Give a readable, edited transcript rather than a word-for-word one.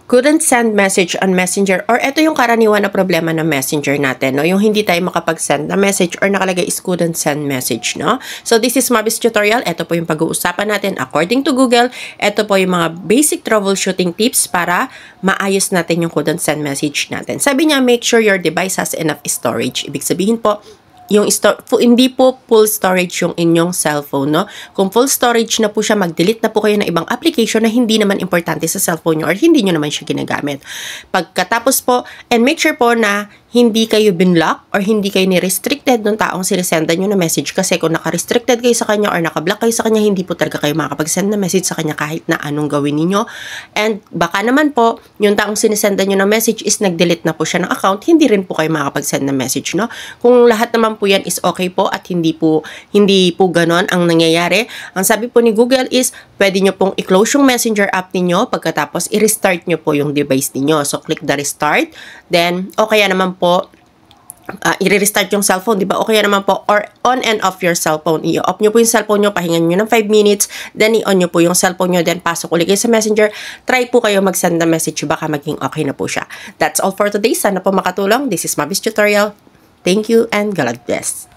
couldn't send message on Messenger, or ito yung karaniwan na problema ng Messenger natin, no? Yung hindi tayo makapag-send na message or nakalagay is couldn't send message, no? So this is Mabis Tutorial. Ito po yung pag-uusapan natin according to Google. Ito po yung mga basic troubleshooting tips para maayos natin yung couldn't send message natin. Sabi niya, make sure your device has enough storage. Ibig sabihin po, yung hindi po full storage yung inyong cellphone, no? Kung full storage na po siya, mag-delete na po kayo ng ibang application na hindi naman importante sa cellphone nyo or hindi nyo naman siya ginagamit. Pagkatapos po, and make sure po na hindi kayo binlock or hindi kayo ni-restricted ng taong sinesendan nyo na message, kasi kung naka-restricted kayo sa kanya or naka-block kayo sa kanya, hindi po talaga kayo makakapag-send na message sa kanya kahit na anong gawin ninyo. And baka naman po, yung taong sinesendan nyo na message is nag-delete na po siya ng account, hindi rin po kayo makakapag-send na message, no? Kung lahat naman po yan is okay po at hindi po ganon ang nangyayari, ang sabi po ni Google is pwede nyo pong i-close yung Messenger app ninyo, pagkatapos i-restart nyo po yung device ninyo. So click the restart, then o kaya naman po i-restart yung cellphone, di ba? O kaya naman po, or on and off your cellphone. I-off nyo po yung cellphone nyo, pahingan nyo ng 5 minutes, then i-on nyo po yung cellphone nyo, then pasok ulit kayo sa Messenger, try po kayo mag-send na message, baka maging okay na po siya. That's all for today. Sana po makatulong. This is Mabis Tutorial. Thank you and God bless.